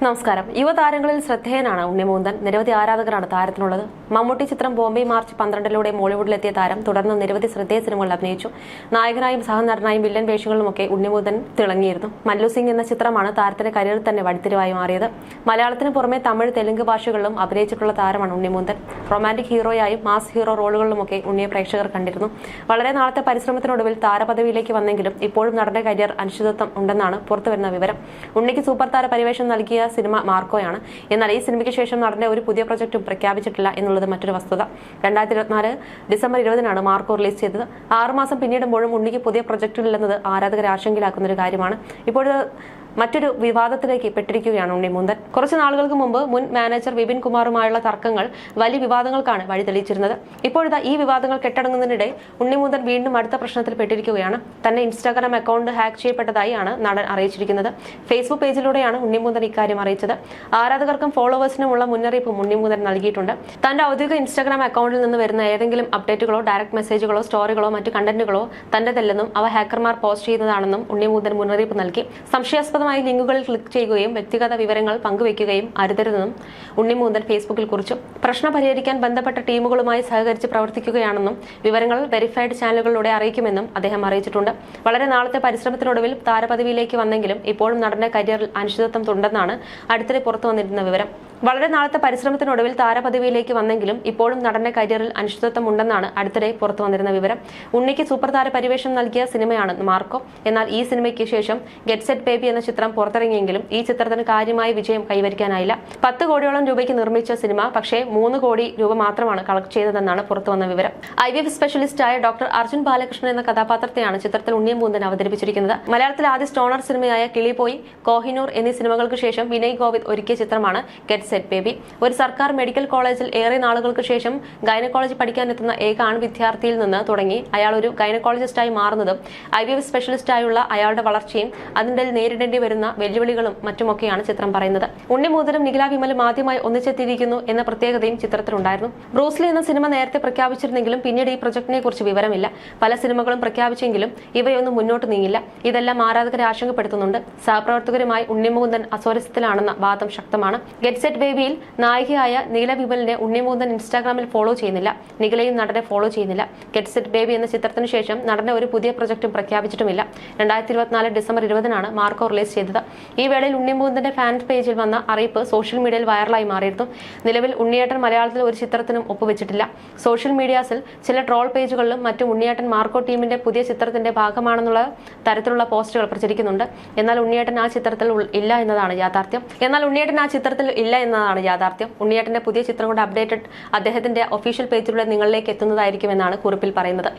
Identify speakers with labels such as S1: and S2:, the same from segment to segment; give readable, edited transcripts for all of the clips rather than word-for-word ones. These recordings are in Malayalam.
S1: നമസ്കാരം. യുവതാരങ്ങളിൽ ശ്രദ്ധേയനാണ് ഉണ്ണിമുകുന്ദൻ. നിരവധി ആരാധകരാണ് താരത്തിനുള്ളത്. മമ്മൂട്ടി ചിത്രം ബോംബെ മാർച്ച് 12 മോളിവുഡിലെത്തിയ താരം തുടർന്ന് നിരവധി ശ്രദ്ധേയ സിനിമകളിൽ അഭിനയിച്ചു. നായകനായും സഹനടനായും വില്ലൻ വേഷങ്ങളിലുമൊക്കെ ഉണ്ണിമുകുന്ദൻ തിളങ്ങിയിരുന്നു. മല്ലു സിംഗ് എന്ന ചിത്രമാണ് താരത്തിന്റെ കരിയറിൽ തന്നെ വഴിത്തിരിവായി മാറിയത്. മലയാളത്തിന് പുറമെ തമിഴ്, തെലുങ്ക് ഭാഷകളിലും അഭിനയിച്ചിട്ടുള്ള താരമാണ് ഉണ്ണിമുകുന്ദൻ. റൊമാന്റിക് ഹീറോയായും മാസ് ഹീറോ റോളുകളിലുമൊക്കെ ഉണ്ണിയെ പ്രേക്ഷകർ കണ്ടിരുന്നു. വളരെ നാളത്തെ പരിശ്രമത്തിനൊടുവിൽ താരപദവിയിലേക്ക് വന്നെങ്കിലും ഇപ്പോഴും നടന്റെ കരിയർ അനിശ്ചിതത്വം ഉണ്ടെന്നാണ് പുറത്തുവരുന്ന വിവരം. ഉണ്ണിക്ക് സൂപ്പർ താര പരിവേഷം നൽകിയ സിനിമ മാർക്കോയാണ്. എന്നാൽ ഈ സിനിമയ്ക്ക് ശേഷം നടന്റെ ഒരു പുതിയ പ്രൊജക്റ്റും പ്രഖ്യാപിച്ചിട്ടില്ല എന്നുള്ളത് മറ്റൊരു വസ്തുത. 2024 ഡിസംബർ 20 മാർക്കോ റിലീസ് ചെയ്തത്. 6 മാസം പിന്നിടുമ്പോഴും ഉണ്ണിക്ക് പുതിയ പ്രൊജക്റ്റിലില്ലെന്നത് ആരാധകരെ ആശങ്കയിലാക്കുന്ന ഒരു കാര്യമാണ്. ഇപ്പോൾ മറ്റൊരു വിവാദത്തിലേക്ക് പെട്ടിരിക്കുകയാണ് ഉണ്ണിമുകുന്ദൻ. കുറച്ചു നാളുകൾക്ക് മുമ്പ് മുൻ മാനേജർ വിപിൻ കുമാറുമായുള്ള തർക്കങ്ങൾ വലിയ വിവാദങ്ങൾക്കാണ് വഴി തെളിയിച്ചിരുന്നത്. ഇപ്പോഴത്തെ ഈ വിവാദങ്ങൾ കെട്ടടങ്ങുന്നതിനിടെ ഉണ്ണിമുകുന്ദൻ വീണ്ടും അടുത്ത പ്രശ്നത്തിൽ പെട്ടിരിക്കുകയാണ്. തന്നെ ഇൻസ്റ്റാഗ്രാം അക്കൗണ്ട് ഹാക്ക് ചെയ്യപ്പെട്ടതായാണ് നടൻ അറിയിച്ചിരിക്കുന്നത്. ഫേസ്ബുക്ക് പേജിലൂടെയാണ് ഉണ്ണിമുകുന്ദൻ ഇക്കാര്യം അറിയിച്ചത്. ആരാധകർക്കും ഫോളോവേഴ്സിനുമുള്ള മുന്നറിയിപ്പും ഉണ്ണിമുകുന്ദൻ നൽകിയിട്ടുണ്ട്. തന്റെ ഔദ്യോഗിക ഇൻസ്റ്റാഗ്രാം അക്കൗണ്ടിൽ നിന്ന് വരുന്ന ഏതെങ്കിലും അപ്ഡേറ്റുകളോ ഡയറക്ട് മെസ്സേജുകളോ സ്റ്റോറികളോ മറ്റു കണ്ടന്റുകളോ തന്റേതല്ലെന്നും അവ ഹാക്കർമാർ പോസ്റ്റ് ചെയ്യുന്നതാണെന്നും ഉണ്ണിമുകുന്ദൻ മുന്നറിയിപ്പ് നൽകി. സംശയാസ്പദ ലിങ്കുകളിൽ ക്ലിക്ക് ചെയ്യുകയും വ്യക്തിഗത വിവരങ്ങൾ പങ്കുവയ്ക്കുകയും അരുതരുതെന്നും ഉണ്ണിമുകുന്ദൻ ഫേസ്ബുക്കിൽ കുറിച്ചു. പ്രശ്നം പരിഹരിക്കാൻ ബന്ധപ്പെട്ട ടീമുകളുമായി സഹകരിച്ച് പ്രവർത്തിക്കുകയാണെന്നും വിവരങ്ങൾ വെരിഫൈഡ് ചാനലുകളിലൂടെ അറിയിക്കുമെന്നും അദ്ദേഹം അറിയിച്ചിട്ടുണ്ട്. വളരെ നാളത്തെ പരിശ്രമത്തിനൊടുവിൽ താരപദവിയിലേക്ക് വന്നെങ്കിലും ഇപ്പോഴും നടന്റെ കരിയറിൽ അനിശ്ചിതത്വം ഉണ്ടെന്നാണ് അടുത്തിടെ പുറത്തു വന്നിരുന്ന വിവരം. വളരെ നാളത്തെ പരിശ്രമത്തിനൊടുവിൽ താരപദവിയിലേക്ക് വന്നെങ്കിലും ഇപ്പോഴും നടന്റെ കരിയറിൽ അനിശ്ചിതത്വം ഉണ്ടെന്നാണ് അടുത്തിടെ പുറത്തു വന്നിരുന്ന വിവരം. ഉണ്ണിക്ക് സൂപ്പർ താര പരിവേഷം നൽകിയ സിനിമയാണ് മാർക്കോ. എന്നാൽ ഈ സിനിമയ്ക്ക് ശേഷം ഗെറ്റ് സെറ്റ് ബേബി എന്ന ചിത്രം പുറത്തിറങ്ങിയെങ്കിലും ഈ ചിത്രത്തിന് കാര്യമായ വിജയം കൈവരിക്കാനായില്ല. 10 കോടിയോളം രൂപയ്ക്ക് നിർമ്മിച്ച സിനിമ പക്ഷേ 3 കോടി രൂപ മാത്രമാണ് കളക്ട് ചെയ്തതെന്നാണ് പുറത്തുവന്ന വിവരം. IVF സ്പെഷ്യലിസ്റ്റായ ഡോക്ടർ അർജുൻ ബാലകൃഷ്ണൻ എന്ന കഥാപാത്രത്തെയാണ് ചിത്രത്തിൽ ഉണ്ണിമുകുന്ദൻ അവതരിപ്പിച്ചിരിക്കുന്നത്. മലയാളത്തിലെ ആദ്യ സ്റ്റോണർ സിനിമയായ കിളിപോയി, കോഹിനൂർ എന്നീ സിനിമകൾക്ക് ശേഷം വിനയ് ഗോവിന്ദ് ഒരുക്കിയ ചിത്രമാണ് ഗെറ്റ് സെറ്റ് ബേബി. ഒരു സർക്കാർ മെഡിക്കൽ കോളേജിൽ ഏറെ നാളുകൾക്ക് ശേഷം ഗൈനക്കോളജി പഠിക്കാനെത്തുന്ന ഏക ആൺ വിദ്യാർത്ഥിയിൽ നിന്ന് തുടങ്ങി അയാൾ ഒരു ഗൈനക്കോളജിസ്റ്റായി മാറുന്നതും IVF സ്പെഷ്യലിസ്റ്റായുള്ള അയാളുടെ വളർച്ചയും അതിനിടയിൽ നേരിടേണ്ടി വരുന്ന വെല്ലുവിളികളും മറ്റുമൊക്കെയാണ് ചിത്രം പറയുന്നത്. ഉണ്ണിമുകുന്ദനും നിഖില വിമലും ആദ്യമായി ഒന്നിച്ചെത്തിയിരിക്കുന്നു എന്ന പ്രത്യേകതയും ചിത്രത്തിലുണ്ടായിരുന്നു. ബ്രൂസ്ലി എന്ന സിനിമ നേരത്തെ പ്രഖ്യാപിച്ചിരുന്നെങ്കിലും പിന്നീട് ഈ പ്രൊജക്ടിനെ കുറിച്ച് വിവരമില്ല. പല സിനിമകളും പ്രഖ്യാപിച്ചെങ്കിലും ഇവയൊന്നും മുന്നോട്ട് നീങ്ങില്ല. ഇതെല്ലാം ആരാധകരെ ആശങ്കപ്പെടുത്തുന്നുണ്ട്. സഹപ്രവർത്തകരുമായി ഉണ്ണിമുകുന്ദൻ അസ്വാരസ്യത്തിലാണെന്ന വാദം ശക്തമാണ്. ഗെറ്റ് സെറ്റ് ബേബിയിൽ നായികയായ നീല വിമലിനെ ഉണ്ണിമുകുന്ദൻ ഇൻസ്റ്റാഗ്രാമിൽ ഫോളോ ചെയ്യുന്നില്ല. നിഖിലയും നടനെ ഫോളോ ചെയ്യുന്നില്ല. ഗെറ്റ് സെറ്റ് ബേബി എന്ന ചിത്രത്തിന് ശേഷം നടന്റെ ഒരു പുതിയ പ്രൊജക്ടും പ്രഖ്യാപിച്ചിട്ടുമില്ല. 2024 ഡിസംബർ 20 മാർക്കോ റിലീസ് ചെയ്തത്. ഈ വേളയിൽ ഉണ്ണിമുകുന്ദന്റെ ഫാൻ പേജിൽ വന്ന അറിയിപ്പ് സോഷ്യൽ മീഡിയയിൽ വൈറലായി മാറിയിരുന്നു. നിലവിൽ ഉണ്ണിയേട്ടൻ മലയാളത്തിൽ ഒരു ചിത്രത്തിനും ഒപ്പുവെച്ചിട്ടില്ല. സോഷ്യൽ മീഡിയാസിൽ ചില ട്രോൾ പേജുകളിലും മറ്റും ഉണ്ണിയേട്ടൻ മാർക്കോ ടീമിന്റെ പുതിയ ചിത്രത്തിന്റെ ഭാഗമാണെന്നുള്ള തരത്തിലുള്ള പോസ്റ്റുകൾ പ്രചരിക്കുന്നുണ്ട്. എന്നാൽ ഉണ്ണിയേട്ടൻ ആ ചിത്രത്തിൽ ഇല്ല എന്നതാണ് യാഥാർത്ഥ്യം. ഉണ്ണിയേട്ടന്റെ പുതിയ ചിത്രങ്ങളുടെ അപ്ഡേറ്റഡ് അദ്ദേഹത്തിന്റെ ഒഫീഷ്യൽ പേജിലൂടെ നിങ്ങളിലേക്ക് എത്തുന്നതായിരിക്കുമെന്നാണ് കുറിപ്പിൽ പറയുന്നത്.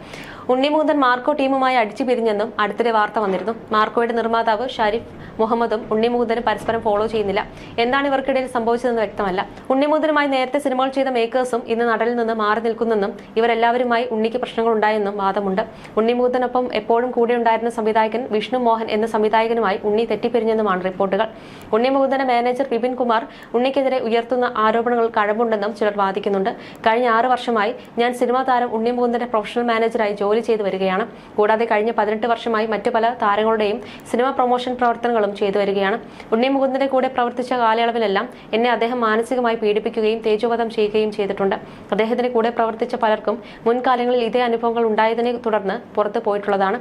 S1: ഉണ്ണിമുകുന്ദൻ മാർക്കോ ടീമുമായി അടിച്ചു പിരിഞ്ഞെന്നും അടുത്തിടെ വാർത്ത വന്നിരുന്നു. മാർക്കോയുടെ നിർമ്മാതാവ് ഷാരിഫ് മുഹമ്മദും ഉണ്ണിമുകുന്ദനും പരസ്പരം ഫോളോ ചെയ്യുന്നില്ല. എന്താണ് ഇവർക്കിടയിൽ സംഭവിച്ചതെന്ന് വ്യക്തമല്ല. ഉണ്ണിമുകുന്ദനുമായി നേരത്തെ സിനിമകൾ ചെയ്ത മേക്കേഴ്സും ഇന്ന് നടനിൽ നിന്ന് മാറി നിൽക്കുന്നെന്നും ഇവരെല്ലാവരുമായി ഉണ്ണിക്ക് പ്രശ്നങ്ങൾ ഉണ്ടായെന്നും വാദമുണ്ട്. ഉണ്ണിമുകുന്ദനൊപ്പം എപ്പോഴും കൂടെ ഉണ്ടായിരുന്ന സംവിധായകൻ വിഷ്ണു മോഹൻ എന്ന സംവിധായകനുമായി ഉണ്ണി തെറ്റിപ്പിരിഞ്ഞെന്നുമാണ് റിപ്പോർട്ടുകൾ. ഉണ്ണിമുകുന്ദന്റെ മാനേജർ വിപിൻ കുമാർ ഉണ്ണിക്കെതിരെ ഉയർത്തുന്ന ആരോപണങ്ങൾ കഴമ്പുണ്ടെന്നും ചിലർ വാദിക്കുന്നുണ്ട്. കഴിഞ്ഞ 6 വർഷമായി ഞാൻ സിനിമാ താരം ഉണ്ണിമുകുന്ദന്റെ പ്രൊഫഷണൽ മാനേജറായി ജോലി ചെയ്തു വരികയാണ്. കൂടാതെ കഴിഞ്ഞ 18 വർഷമായി മറ്റു പല താരങ്ങളുടെയും സിനിമ പ്രൊമോഷൻ പ്രവർത്തനങ്ങളും ചെയ്തു വരികയാണ്. ഉണ്ണിമുകുന്ദന്റെ കൂടെ പ്രവർത്തിച്ച കാലയളവിലെല്ലാം എന്നെ അദ്ദേഹം മാനസികമായി പീഡിപ്പിക്കുകയും തേജോവധം ചെയ്യുകയും ചെയ്തിട്ടുണ്ട്. അദ്ദേഹത്തിന്റെ കൂടെ പ്രവർത്തിച്ച പലർക്കും മുൻകാലങ്ങളിൽ ഇതേ അനുഭവങ്ങൾ ഉണ്ടായതിനെ തുടർന്ന് പുറത്തു പോയിട്ടുള്ളതാണ്.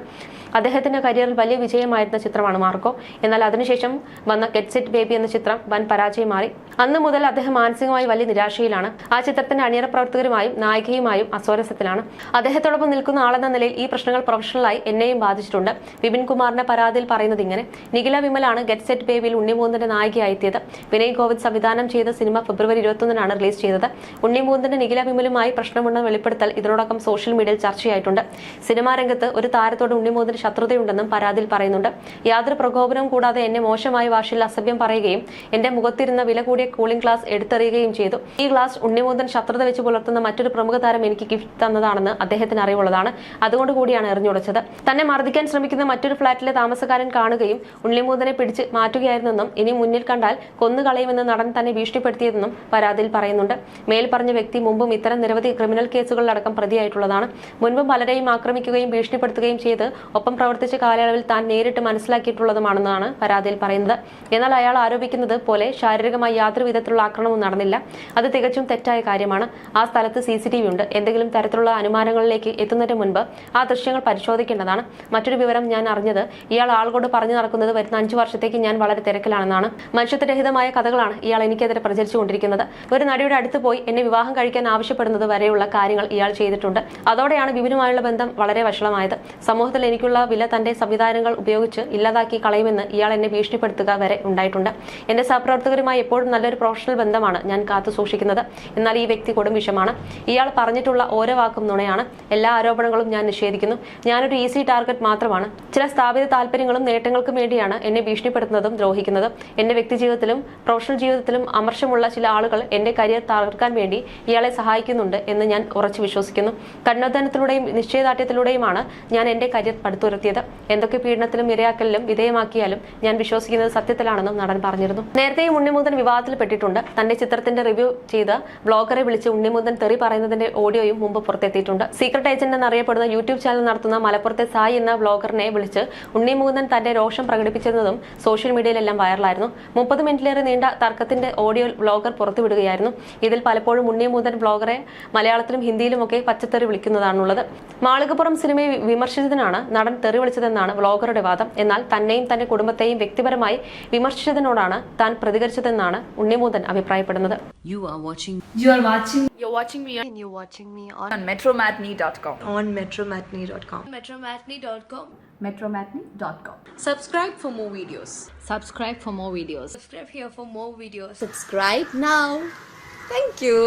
S1: അദ്ദേഹത്തിന്റെ കരിയറിൽ വലിയ വിജയമായിരുന്ന ചിത്രമാണ് മാർക്കോ. എന്നാൽ അതിനുശേഷം വന്ന ഗെറ്റ് സെറ്റ് ബേബി എന്ന ചിത്രം വൻ പരാജയം മാറി. അന്നു മുതൽ അദ്ദേഹം മാനസികമായി വലിയ നിരാശയിലാണ്. ആ ചിത്രത്തിന്റെ അണിയറ പ്രവർത്തകരുമായും നായികയുമായും അസ്വാരസ്യത്തിലാണ്. അദ്ദേഹത്തോടൊപ്പം നിൽക്കുന്ന ആളെന്ന നിലയിൽ ഈ പ്രശ്നങ്ങൾ പ്രൊഫഷണലായി എന്നെയും ബാധിച്ചിട്ടുണ്ട്. വിപിൻ കുമാറിന്റെ പരാതിയിൽ പറയുന്നത് ഇങ്ങനെ: നിഖില വിമലാണ് ഗെറ്റ് സെറ്റ് ബേബിയിൽ ഉണ്ണിമുകുന്ദന്റെ നായികയായി എത്തിയത്. വിനയ് ഗോവിന്ദ് സംവിധാനം ചെയ്ത സിനിമ ഫെബ്രുവരി 21 റിലീസ് ചെയ്തത്. ഉണ്ണിമുകുന്ദന്റെ നിഖില വിമലുമായി പ്രശ്നമുണ്ടെന്ന വെളിപ്പെടുത്തൽ ഇതിനോടൊപ്പം സോഷ്യൽ മീഡിയയിൽ ചർച്ചയായിട്ടുണ്ട്. സിനിമാ രംഗത്ത് ഒരു താരത്തോട് ഉണ്ണിമുകുന്ദന് ശത്രുതയുണ്ടെന്നും പരാതിയിൽ പറയുന്നുണ്ട്. യാതൊരു പ്രകോപനവും കൂടാതെ എന്നെ മോശമായ ഭാഷയിൽ അസഭ്യം പറയുകയും എന്റെ മുഖത്തിരുന്ന വില കൂടിയ കൂളിംഗ് ഗ്ലാസ് എടുത്തെറിയുകയും ചെയ്തു. ഈ ഗ്ലാസ് ഉണ്ണിമുകുന്ദൻ ശത്രുത വെച്ച് പുലർത്തുന്ന മറ്റൊരു പ്രമുഖ താരം എനിക്ക് ഗിഫ്റ്റ് തന്നതാണെന്ന് അദ്ദേഹത്തിന് അറിവുള്ളതാണ്. അതുകൊണ്ട് കൂടിയാണ് എറിഞ്ഞുടച്ചത്. തന്നെ മർദ്ദിക്കാൻ ശ്രമിക്കുന്ന മറ്റൊരു ഫ്ളാറ്റിലെ താമസക്കാരൻ കാണുകയും ഉണ്ണിമുകുന്ദനെ പിടിച്ച് മാറ്റുകയായിരുന്നെന്നും ഇനി മുന്നിൽ കണ്ടാൽ കൊന്നുകളയുമെന്ന് നടൻ തന്നെ ഭീഷണിപ്പെടുത്തിയതെന്നും പരാതിയിൽ പറയുന്നുണ്ട്. മേൽപ്പറഞ്ഞ വ്യക്തി മുമ്പും ഇത്തരം നിരവധി ക്രിമിനൽ കേസുകളിലടക്കം പ്രതിയായിട്ടുള്ളതാണ്. മുൻപും പലരെയും ആക്രമിക്കുകയും ഭീഷണിപ്പെടുത്തുകയും ചെയ്ത് ഒപ്പം പ്രവർത്തിച്ച കാലയളവിൽ താൻ നേരിട്ട് മനസ്സിലാക്കിയിട്ടുള്ളതുമാണെന്നാണ് പരാതിയിൽ പറയുന്നത്. എന്നാൽ അയാൾ ആരോപിക്കുന്നത് പോലെ ശാരീരികമായി യാതൊരു വിധത്തിലുള്ള ആക്രമണവും നടന്നില്ല. അത് തികച്ചും തെറ്റായ കാര്യമാണ്. ആ സ്ഥലത്ത് CCTV ഉണ്ട്. എന്തെങ്കിലും തരത്തിലുള്ള അനുമാനങ്ങളിലേക്ക് എത്തുന്നതിന് മുൻപ് ആ ദൃശ്യങ്ങൾ പരിശോധിക്കേണ്ടതാണ്. മറ്റൊരു വിവരം ഞാൻ അറിഞ്ഞത് ഇയാൾ ആൾകൊണ്ട് പറഞ്ഞു നടക്കുന്നത് വരുന്ന 5 വർഷത്തേക്ക് ഞാൻ വളരെ തിരക്കിലാണെന്നാണ്. മനുഷ്യത്വരഹിതമായ കഥകളാണ് ഇയാൾ എനിക്കെതിരെ പ്രചരിച്ചുകൊണ്ടിരിക്കുന്നത്. ഒരു നടിയുടെ അടുത്ത് പോയി എന്നെ വിവാഹം കഴിക്കാൻ ആവശ്യപ്പെടുന്നത് വരെയുള്ള കാര്യങ്ങൾ ഇയാൾ ചെയ്തിട്ടുണ്ട്. അതോടെയാണ് ബിബിനുമായുള്ള ബന്ധം വളരെ വഷളമായത്. സമൂഹത്തിൽ എനിക്കുള്ള വില തന്റെ സംവിധാനങ്ങൾ ഉപയോഗിച്ച് ഇല്ലാതാക്കി കളയുമെന്ന് ഇയാൾ എന്നെ ഭീഷണിപ്പെടുത്തുക വരെ ഉണ്ടായിട്ടുണ്ട്. എന്റെ സഹപ്രവർത്തകരുമായി എപ്പോഴും നല്ലൊരു പ്രൊഫഷണൽ ബന്ധമാണ് ഞാൻ കാത്തു സൂക്ഷിക്കുന്നത്. എന്നാൽ ഈ വ്യക്തി കൊടും വിഷമാണ്. ഇയാൾ പറഞ്ഞിട്ടുള്ള ഓരോ വാക്കും നുണയാണ്. എല്ലാ ആരോപണങ്ങളും ഞാൻ നിഷേധിക്കുന്നു. ഞാനൊരു ഈസി ടാർഗറ്റ് മാത്രമാണ്. ചില സ്ഥാപിത താല്പര്യങ്ങളും നേട്ടങ്ങൾക്കും വേണ്ടിയാണ് എന്നെ ഭീഷണിപ്പെടുത്തുന്നതും ദ്രോഹിക്കുന്നതും. എന്റെ വ്യക്തി ജീവിതത്തിലും പ്രൊഫഷണൽ ജീവിതത്തിലും അമർഷമുള്ള ചില ആളുകൾ എന്റെ കരിയർ തകർക്കാൻ വേണ്ടി ഇയാളെ സഹായിക്കുന്നുണ്ട് എന്ന് ഞാൻ ഉറച്ചു വിശ്വസിക്കുന്നു. കഠിനാധ്വാനത്തിലൂടെയും നിശ്ചയദാർഢ്യത്തിലൂടെയുമാണ് ഞാൻ എന്റെ കരിയർ പടുത്തുയർത്തിയത്. എന്തൊക്കെ പീഡനത്തിലും ഇരയാക്കലിലും വിധേയമാക്കിയാലും ഞാൻ വിശ്വസിക്കുന്നത് സത്യത്തിലാണെന്നും നടൻ പറഞ്ഞിരുന്നു. നേരത്തെയും ഉണ്ണിമുകുന്ദൻ വിവാദത്തിൽപ്പെട്ടിട്ടുണ്ട്. തന്റെ ചിത്രത്തിന്റെ റിവ്യൂ ചെയ്ത ബ്ലോഗറെ വിളിച്ച് ഉണ്ണിമുകുന്ദൻ തെറി പറയുന്നതിന്റെ ഓഡിയോയും മുമ്പ് പുറത്തെത്തിയിട്ടുണ്ട്. സീക്രട്ട് ഏജന്റ് എന്നറിയപ്പെടുന്ന യൂട്യൂബ് ചാനൽ നടത്തുന്ന മലപ്പുറത്തെ സായി എന്ന ബ്ലോഗറിനെ വിളിച്ച് ഉണ്ണിമുകുന്ദൻ തന്റെ രോഷം പ്രകടിപ്പിച്ചിരുന്നതും സോഷ്യൽ മീഡിയയിലെല്ലാം വൈറലായിരുന്നു. 30 മിനിറ്റിലേറെ നീണ്ട തർക്കത്തിന്റെ ഓഡിയോ ബ്ലോഗർ പുറത്തുവിടുകയായിരുന്നു. ഇതിൽ പലപ്പോഴും ഉണ്ണിമുകുന്ദൻ ബ്ലോഗറെ മലയാളത്തിലും ഹിന്ദിയിലുമൊക്കെ പച്ചത്തെറി വിളിക്കുന്നതാണുള്ളത്. മാളികപ്പുറം സിനിമയെ വിമർശിച്ചതിനാണ് നടൻ തെറി വിളിച്ചതെന്നാണ് വ്ലോഗറുടെ വാദം. എന്നാൽ തന്നെയും തന്റെ കുടുംബത്തെയും വ്യക്തിപരമായി വിമർശിച്ചതിനോടാണ് താൻ പ്രതികരിച്ചതെന്നാണ് ഉണ്ണിമുകുന്ദൻ അഭിപ്രായപ്പെടുന്നത്.
S2: You're watching me on
S3: metromatney.com.
S2: on metromatney.com.
S3: metromatney.com.
S2: Subscribe for more videos.
S3: Subscribe for more videos.
S2: Subscribe here for more videos.
S3: Subscribe now. Thank you.